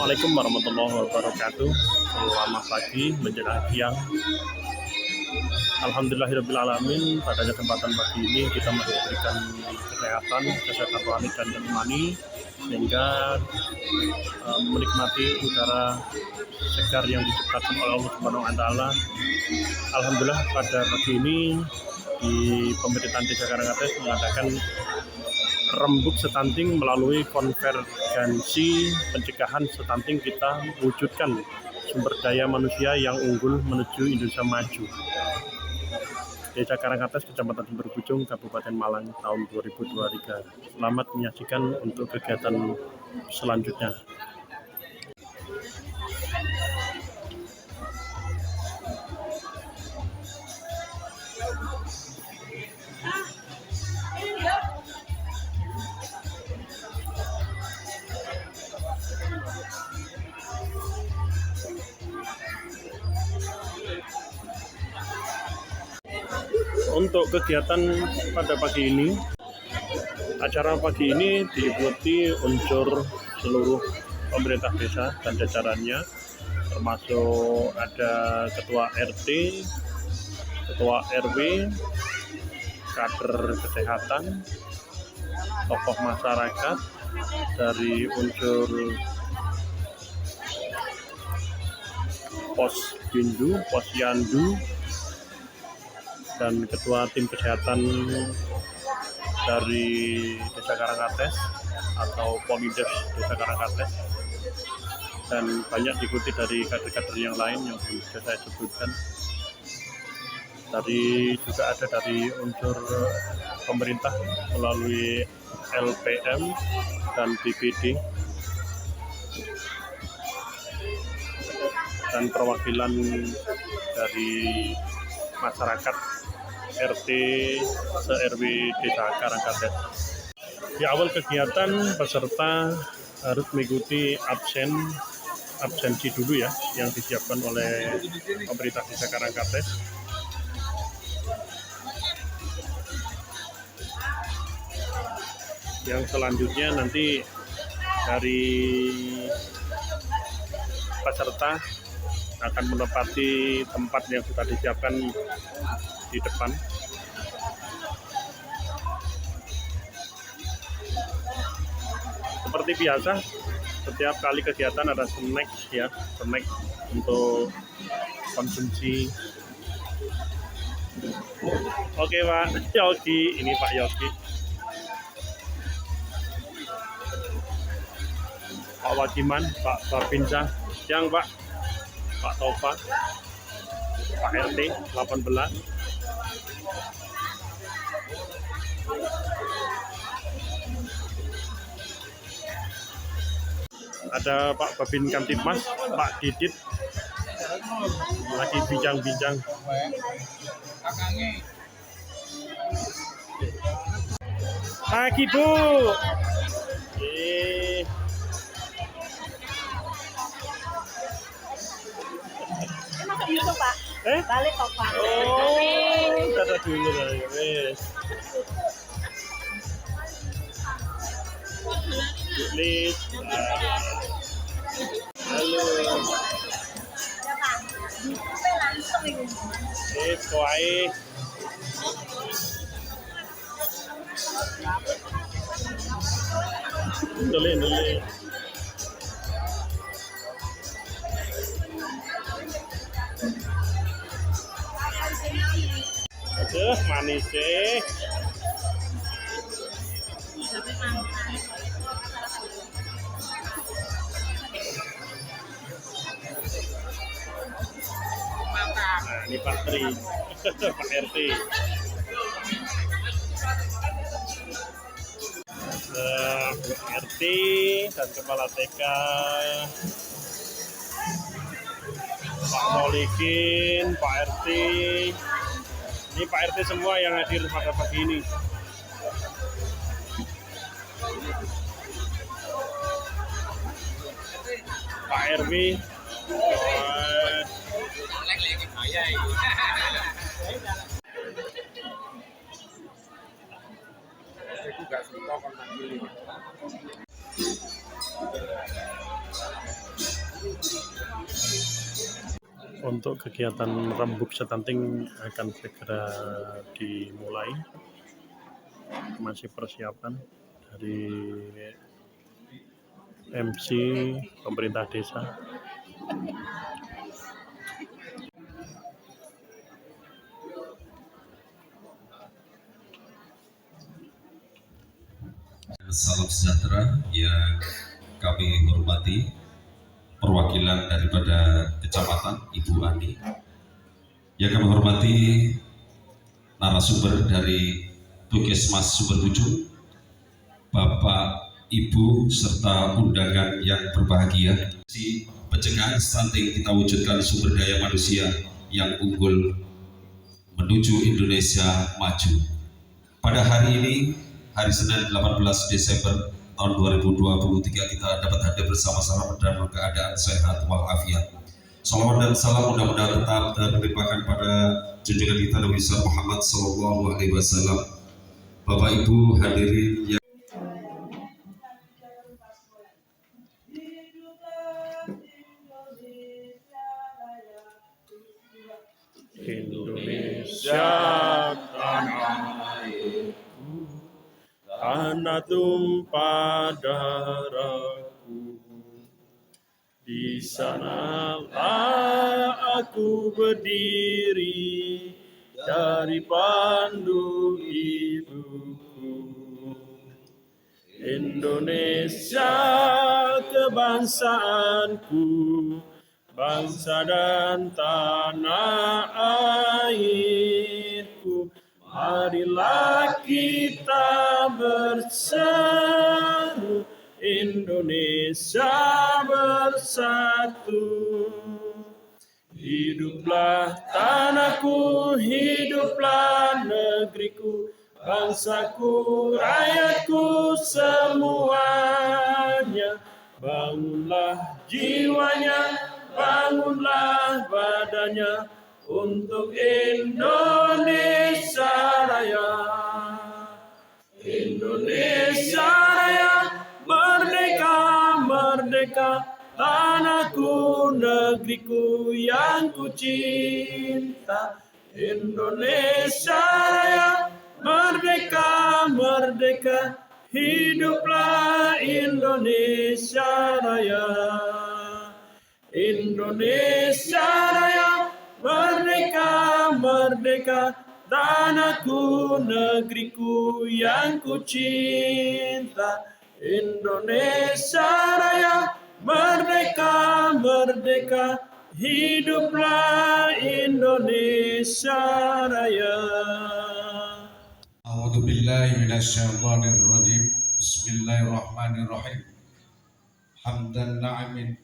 Assalamualaikum warahmatullahi wabarakatuh. Selamat pagi menjelang siang. Alhamdulillahirrahmanirrahim. Pada kesempatan pagi ini kita masih diberikan kesehatan rohani dan jasmani sehingga menikmati udara segar yang diciptakan oleh Allah Subhanahu wa taala. Alhamdulillah pada pagi ini di pemerintahan Desa Karangkates mengadakan rembuk stunting melalui konvergensi pencegahan stunting. Kita wujudkan sumber daya manusia yang unggul menuju Indonesia maju. Desa Karangkates, Kecamatan Sumber Bujung, Kabupaten Malang, tahun 2023. Selamat menyaksikan untuk kegiatan selanjutnya. Untuk kegiatan pada pagi ini, acara pagi ini diikuti unsur seluruh pemerintah desa dan jajarannya, termasuk ada ketua RT, ketua RW, kader kesehatan, tokoh masyarakat dari unsur Posbindu, Posyandu, dan ketua tim kesehatan dari Desa Karangkates atau Polides Desa Karangkates, dan banyak diikuti dari kader-kader yang lain yang sudah saya sebutkan. Juga ada dari unsur pemerintah melalui LPM dan BPD, dan perwakilan dari masyarakat RT se-RW Desa Karangkates. Di awal kegiatan peserta harus mengikuti absensi dulu ya, yang disiapkan oleh pemerintah Desa Karangkates. Yang selanjutnya nanti dari peserta akan menempati tempat yang sudah disiapkan di depan. Seperti biasa, setiap kali kegiatan ada snack untuk konsumsi. Oke Pak Yogi, ini Pak Yogi, Pak Wakiman, Pak Babinsa, yang Pak Tofa, Pak RT 18, ada Pak Babin Kamtipmas, Pak Didit, lagi bincang-bincang. Pagi Bu. Masuk YouTube Pak. Balik kok Pak. Oh, kata dulu lah ya wes. Tulis. Halo. Ya Pak. YouTube langsung ini. Kuai. Tulis. Aduh, manis sih. Nah, ini Pak Tri, Pak RT. RT dan Kepala TK, Pak Molikin, Pak RT. Ini Pak RT semua yang hadir pada pagi ini. Pak RW, Untuk kegiatan rembuk stunting akan segera dimulai, masih persiapan dari MC pemerintah desa. Salam sejahtera yang kami hormati perwakilan daripada kecamatan Ibu Ani, yang kami hormati narasumber dari Puskesmas Sumberpucung, Bapak, Ibu, serta undangan yang berbahagia. Si pencegahan stunting kita wujudkan sumber daya manusia yang unggul menuju Indonesia maju. Pada hari ini, hari Senin 18 Desember tahun 2023, kita dapat hadir bersama-sama dalam keadaan sehat walafiat. Salawat dan salam mudah-mudahan tetap terlimpahkan pada junjungan kita Nabi Muhammad SAW. Bapak Ibu hadirin yang Indonesia tanah airku, tanah tumpah darahku. Di sanalah aku berdiri dari pandu ibuku. Indonesia kebangsaanku, bangsa dan tanah airku. Marilah kita berseru, Indonesia bersatu. Hiduplah tanahku, hiduplah negeriku, bangsaku, rakyatku semuanya. Bangunlah jiwanya, bangunlah badannya untuk Indonesia Raya. Indonesia Raya, merdeka, merdeka, tanahku, negeriku yang ku cinta. Indonesia Raya, merdeka, merdeka, hiduplah Indonesia Raya. Indonesia Raya, merdeka, merdeka, tanahku, negeriku yang ku cinta. Indonesia Raya, merdeka, merdeka, hiduplah Indonesia Raya. A'udzu billahi minasyaitonir rajim. Bismillahirrahmanirrahim. Hamdan na'imin,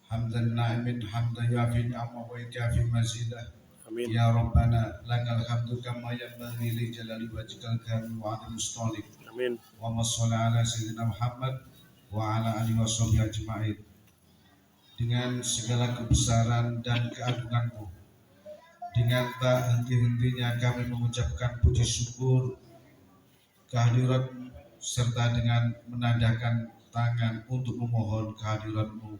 hamdan yafi ni'amah wa yafi mazidah. Amin. Ya Rabbana lakal hamdu kama yanbaghi li jalali wajhikal karim wa 'ala mustalik. Amin. Wa sholli ala sayyidina Muhammad wa ala alihi washabihi ajma'in. Dengan segala kebesaran dan keagunganmu, dengan tak henti-hentinya kami mengucapkan puji syukur kehadiratmu, serta dengan menandakan tangan untuk memohon kehadiratmu.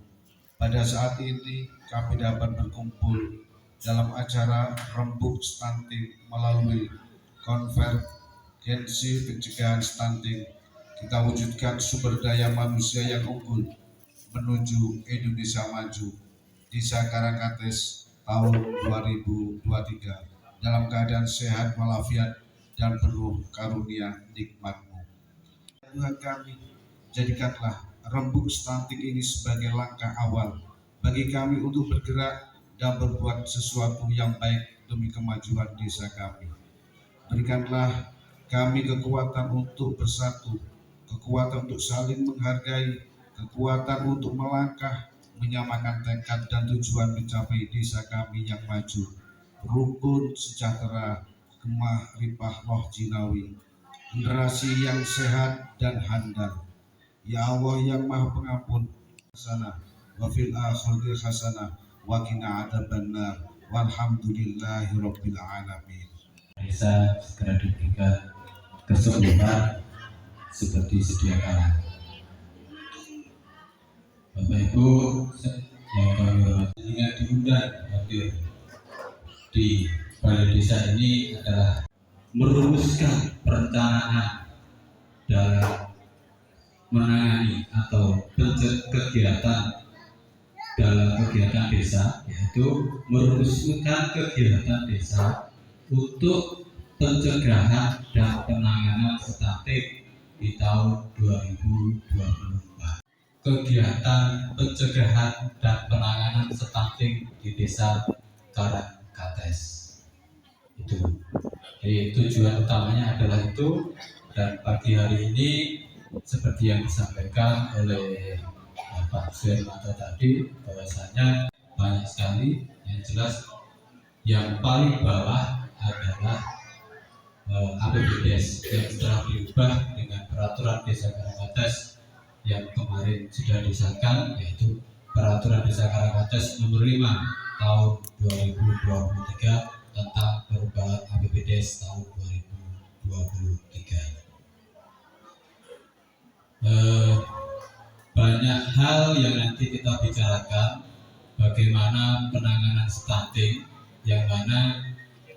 Pada saat ini kami dapat berkumpul dalam acara rembuk stunting melalui konvergensi pencegahan stunting. Kita wujudkan sumber daya manusia yang unggul menuju Indonesia maju. Desa Karangkates tahun 2023 dalam keadaan sehat walafiat dan penuh karunia nikmat-Mu. Tuhan kami, jadikanlah rembuk stunting ini sebagai langkah awal bagi kami untuk bergerak dan berbuat sesuatu yang baik demi kemajuan desa kami. Berikanlah kami kekuatan untuk bersatu, kekuatan untuk saling menghargai, kekuatan untuk melangkah, menyamakan tekad dan tujuan mencapai desa kami yang maju, rukun, sejahtera, gemah, ripah, roh jinawi, generasi yang sehat dan handal. Ya Allah yang Maha Pengampun, hasanah wa fil akhirati hasanah wa qina adzabannar walhamdulillahi rabbil alamin. Desa segera diberikan kesempatan seperti sedia kala. Bapak Ibu yang kami hormati, dengan diundang hadir di balai desa ini adalah merumuskan perencanaan dalam menangani atau kegiatan dalam kegiatan desa, yaitu merumuskan kegiatan desa untuk pencegahan dan penanganan stunting di tahun 2024. Kegiatan pencegahan dan penanganan stunting di desa Karangkates itu. Jadi tujuan utamanya adalah itu, dan pagi hari ini seperti yang disampaikan oleh Pak Suhermanto tadi, bahwasanya banyak sekali. Yang jelas yang paling bawah adalah APBDes yang telah diubah dengan peraturan desa Karangkates yang kemarin sudah disahkan, yaitu peraturan desa Karangkates nomor 5 tahun 2023 tentang perubahan APBDes tahun 2023. Banyak hal yang nanti kita bicarakan, bagaimana penanganan stunting, yang mana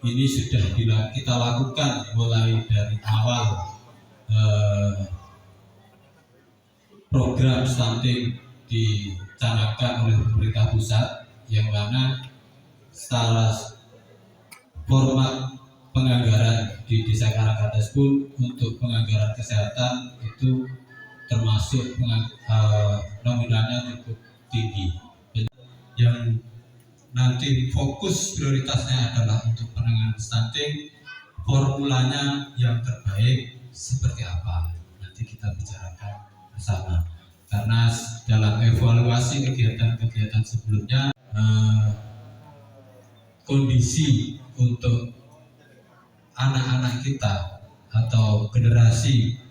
ini sudah kita lakukan mulai dari awal program stunting dicanangkan oleh pemerintah pusat, yang mana secara format penganggaran di desa Karangkates pun untuk penganggaran kesehatan itu termasuk nominalnya cukup tinggi. Yang nanti fokus prioritasnya adalah untuk penanganan stunting, formulanya yang terbaik seperti apa nanti kita bicarakan bersama. Karena dalam evaluasi kegiatan-kegiatan sebelumnya, kondisi untuk anak-anak kita atau generasi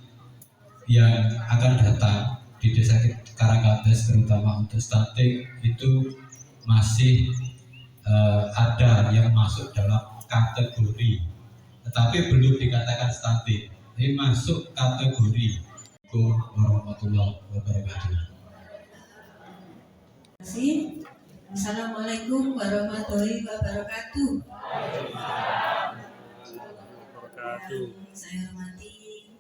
yang akan datang di desa Karangkates, terutama untuk stunting, itu masih ada yang masuk dalam kategori, tetapi belum dikatakan stunting, ini masuk kategori. Assalamualaikum warahmatullahi wabarakatuh. Assalamualaikum warahmatullahi wabarakatuh. Yang saya hormati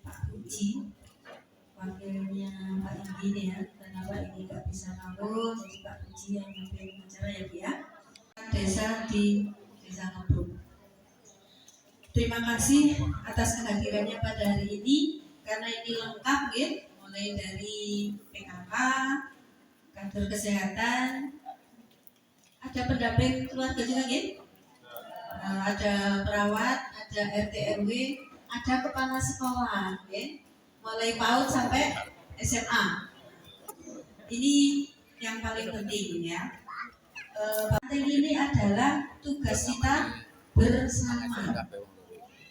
Pak Puji, wakilnya Pak Indi ya, karena Pak Indi nggak bisa ngawur, jadi Pak Puji yang memimpin acara ya Bu ya. Desa di Desa Ngebruk. Terima kasih atas kehadirannya pada hari ini, karena ini lengkap ya, mulai dari PKK, kantor kesehatan, ada pendamping keluarga juga ya, ada perawat, ada RT RW, ada kepala sekolah ya, mulai PAUD sampai SMA. Ini yang paling penting ya. Penting ini adalah tugas kita bersama.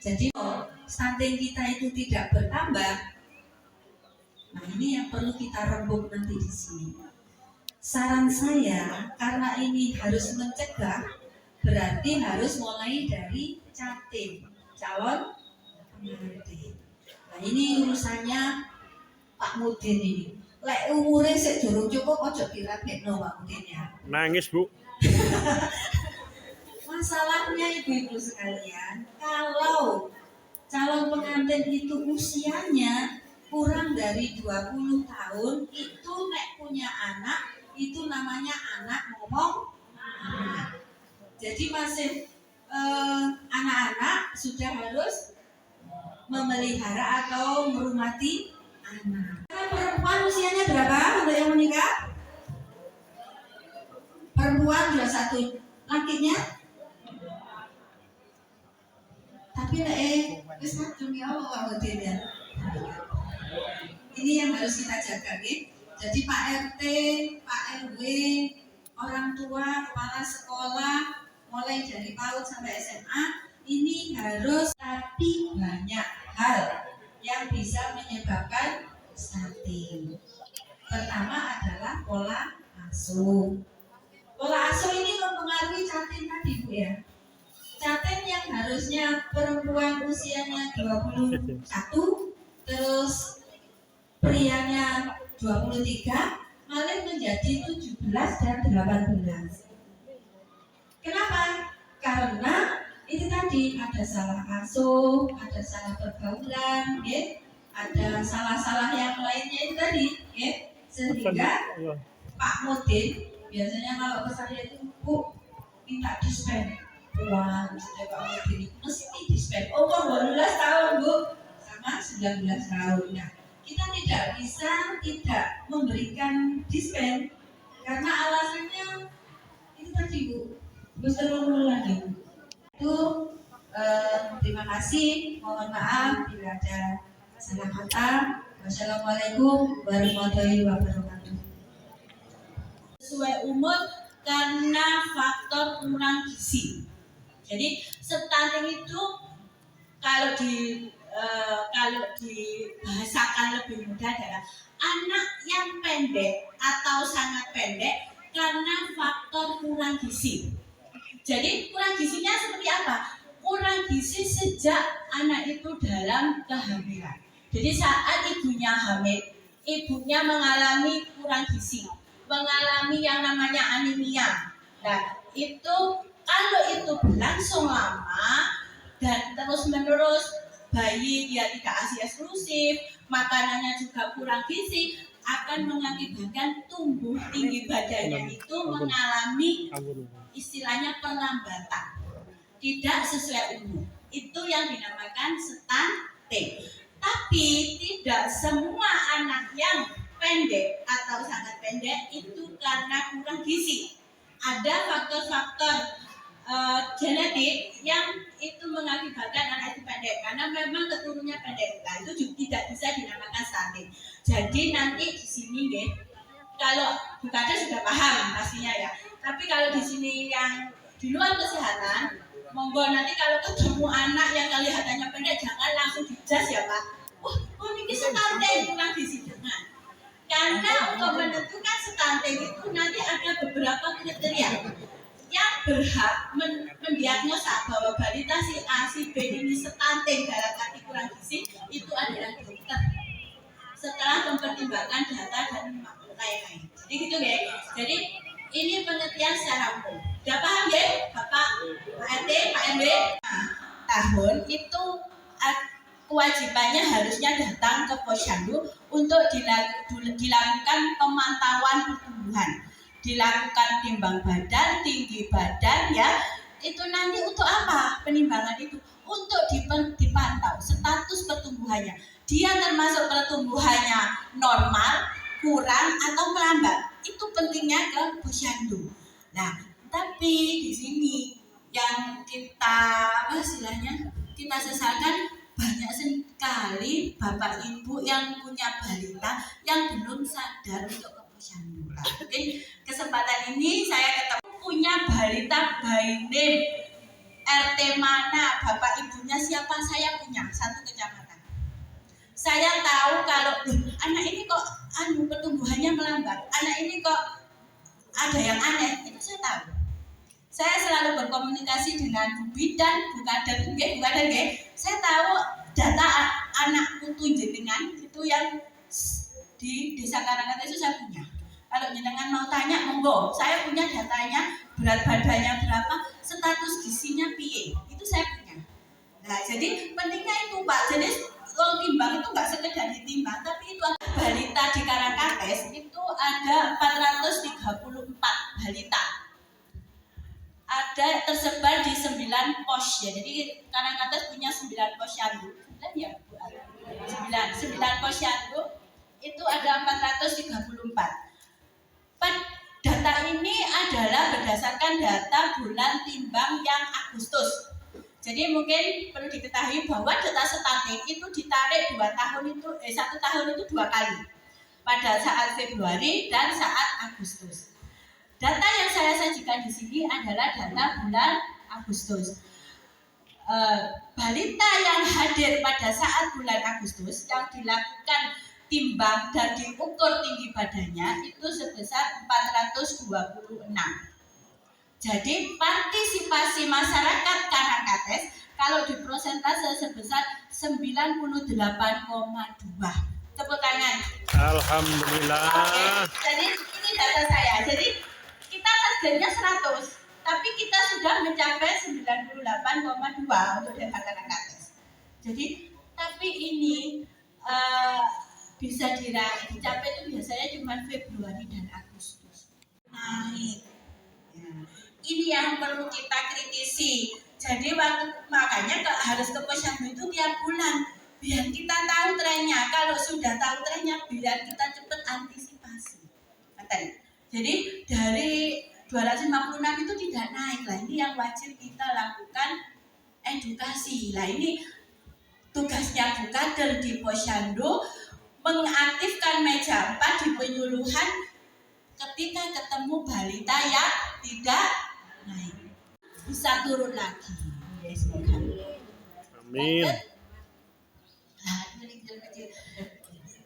Jadi stunting kita itu tidak bertambah. Nah ini yang perlu kita rembuk nanti di sini. Saran saya, karena ini harus mencegah, berarti harus mulai dari Catim, calon pengantin. Nah ini urusannya Pak Mudin ini. Lek umure sik durung cukup, ojo dirabekno Pak Mudin ya. Nangis Bu. Masalahnya ibu-ibu sekalian, kalau calon pengantin itu usianya kurang dari 20 tahun, itu nek punya anak, itu namanya anak ngomong anak. Jadi masih anak-anak sudah harus memelihara atau merumati anak. Perempuan usianya berapa untuk yang menikah? Perempuan 21, lakinya? Tapi wis demi Allah Pak ya. Ini yang harus kita jaga nih. Jadi Pak RT, Pak RW, orang tua, kepala sekolah, mulai dari PAUD sampai SMA, ini harus, tapi banyak hal yang bisa menyebabkan stunting. Pertama adalah pola asuh. Pola asuh ini mempengaruhi Catim tadi Bu ya. Catim yang harusnya perempuan usianya 21, terus prianya 23, malah menjadi 17 dan 18. Kenapa? karena itu tadi ada salah asuh, ada salah pergaulan, ya, ada salah-salah yang lainnya itu tadi, ya, sehingga Pak Mudin biasanya kalau ke saya itu, Bu, minta dispen uang, sudah Pak Mudin mesti dispen. Oh, 18 tahun Bu, sama 19 tahun. Nah, kita tidak bisa tidak memberikan dispen karena alasannya itu tadi Bu, terlalu lagi. Itu terima kasih, mohon maaf bila ada salah kata. Wassalamualaikum warahmatullahi wabarakatuh. Sesuai umur karena faktor kurang gizi. Jadi stunting itu kalau dibahasakan lebih mudah adalah anak yang pendek atau sangat pendek karena faktor kurang gizi. Jadi kurang gizinya seperti apa? Kurang gizi sejak anak itu dalam kehamilan. Jadi saat ibunya hamil, ibunya mengalami kurang gizi, mengalami yang namanya anemia. Nah, itu kalau itu berlangsung lama dan terus menerus, bayi dia tidak ASI eksklusif, makanannya juga kurang gizi, akan mengakibatkan tumbuh tinggi badannya itu mengalami istilahnya perlambatan, tidak sesuai umur. Itu yang dinamakan stunting. Tapi tidak semua anak yang pendek atau sangat pendek itu karena kurang gizi. Ada faktor-faktor genetik yang itu mengakibatkan anak itu pendek karena memang keturunannya pendek. Nah, itu juga tidak bisa dinamakan stunting. Jadi nanti di sini ya, kalau Bukades sudah paham pastinya ya. Tapi kalau di sini yang di luar kesehatan, monggo nanti kalau ketemu anak yang kelihatannya pendek jangan langsung dijudge ya Pak. Oh ini stunting kurang gizi, jangan. Karena untuk menentukan stunting itu nanti ada beberapa kriteria yang berhak mendiagnosa bahwa balita si A, si B ini stunting dalam arti kurang gizi itu adalah dokter. Setelah mempertimbangkan data dan lain-lain. Jadi gitu ya. Jadi ini pengertian secara umum. Sudah paham ya, Bapak, Pak RT, Pak RW? Nah, tahun itu kewajibannya harusnya datang ke Posyandu untuk dilakukan pemantauan pertumbuhan, dilakukan timbang badan, tinggi badan ya. Itu nanti untuk apa penimbangan itu? Untuk dipantau status pertumbuhannya. Dia termasuk pertumbuhannya normal, kurang atau melambat. Itu pentingnya ke Posyandu. Nah, tapi di sini yang kita istilahnya kita sesalkan banyak sekali bapak ibu yang punya balita yang belum sadar untuk ke Posyandu. Mungkin kesempatan ini saya ketemu punya balita by name, RT mana, bapak ibunya siapa, saya punya satu kecamatan. Saya tahu kalau anak ini kok pertumbuhannya melambat, anak ini kok ada yang aneh, itu saya tahu. Saya selalu berkomunikasi dengan Bu Bidan, Bu Kader, saya tahu data anak putu jenengan itu yang di Desa Karangkata itu saya punya. Kalau jenengan mau tanya, monggo, saya punya datanya, berat badannya berapa, status gizinya piye, itu saya punya. Nah, jadi pentingnya itu Pak, jadi timbang itu nggak sekedar ditimbang, tapi itu ada balita di Karangkates itu ada 434 balita. Ada tersebar di 9 pos ya. Jadi Karangkates punya 9 posyandu. 9 ya Bu. 9 posyandu itu ada 434. Data ini adalah berdasarkan data bulan timbang yang Agustus. Jadi mungkin perlu diketahui bahwa data stunting itu ditarik 1 tahun itu 2 kali. Pada saat Februari dan saat Agustus. Data yang saya sajikan di sini adalah data bulan Agustus. Balita yang hadir pada saat bulan Agustus yang dilakukan timbang dan diukur tinggi badannya itu sebesar 426. Jadi partisipasi masyarakat Karangkates kalau di persentase sebesar 98,2. Tepuk tangan. Alhamdulillah. Oke, jadi ini data saya. Jadi kita targetnya 100, tapi kita sudah mencapai 98,2. 8,2 untuk Denpasar Karangkates. Jadi tapi ini bisa dicapai itu biasanya cuma Februari dan Agustus. Naik. Ya. Ini yang perlu kita kritisi. Jadi makanya harus ke posyandu itu tiap bulan biar kita tahu trennya. Kalau sudah tahu trennya biar kita cepat antisipasi. Jadi dari 256 itu tidak naik lah. Ini yang wajib kita lakukan edukasi. Lah ini tugasnya Bukader di posyandu mengaktifkan meja 4 di penyuluhan ketika ketemu balita yang tidak naik. Bisa turun lagi. Ya, semoga. Amin.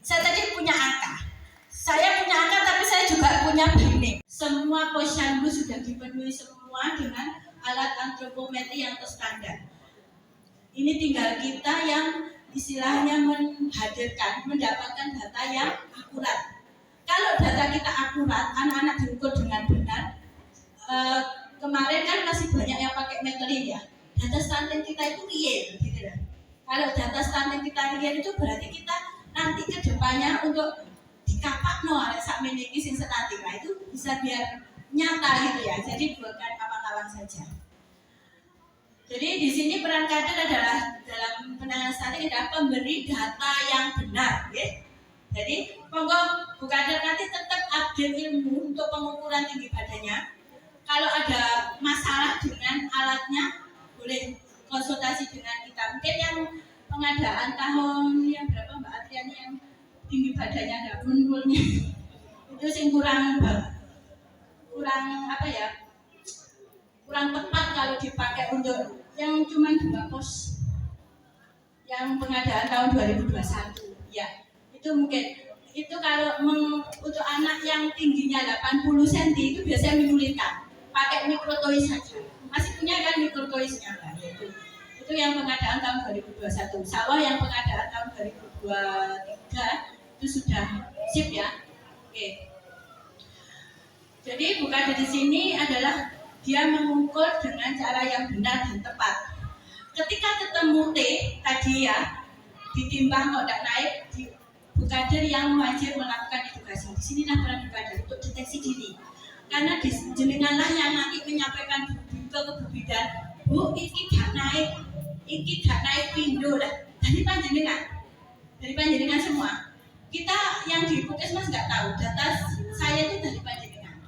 Saya tadi punya angka. Saya punya angka tapi saya juga punya BIMIK. Semua posyandu sudah dipenuhi semua dengan alat antropometri yang terstandar. Ini tinggal kita yang istilahnya mendapatkan data yang akurat. Kalau data kita akurat, anak-anak diukur dengan benar. Kemarin kan masih banyak yang pakai meterin ya. Data stunting kita itu real, gitu ya. Kalau data stunting kita real itu berarti kita nanti ke depannya untuk dikapak sak meniki sing senati. Nah itu bisa biar nyata gitu ya. Jadi bukan kawan-kawan saja. Jadi di sini peran kader adalah dalam penanganan stunting adalah pemberi data yang benar, ya. Jadi monggo Bu Kader nanti tetap update ilmu untuk pengukuran tinggi badannya. Kalau ada masalah dengan alatnya boleh konsultasi dengan kita. Mungkin yang pengadaan tahun yang berapa Mbak Adriani yang tinggi badannya ada menurunnya itu sing kurang apa ya, kurang tepat kalau dipakai untuk yang cuma 2 pos yang pengadaan tahun 2021 ya. Itu mungkin itu kalau untuk anak yang tingginya 80 cm itu biasanya menyulitkan pakai mikrotois saja. Masih punya kan mikrotoisnya kan? Itu yang pengadaan tahun 2021. Sawah yang pengadaan tahun 2023 itu sudah sip ya. Oke. Jadi bukan di sini adalah dia mengukur dengan cara yang benar dan tepat. Ketika ketemu T tadi ya, ditimbang kok tidak naik, Bukader yang wajib melakukan edukasi. Di sini peran Bukader untuk deteksi dini. Karena jenenganlah yang nanti menyampaikan ke Bu Bidan, Bu, ini gak naik pindo lah. Dari panjenengan semua. Kita yang di Puskesmas nggak tahu, data saya itu dari panjenengan.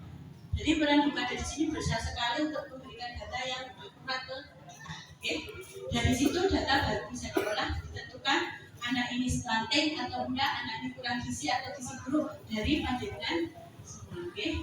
Jadi peran Bukader di sini besar sekali untuk memberikan data yang akurat ke kita. Okay? Dari situ data baru bisa diolah, ditentukan anak ini stunting atau enggak, anak ini kurang gizi atau gizi buruk dari panjenengan. Oke?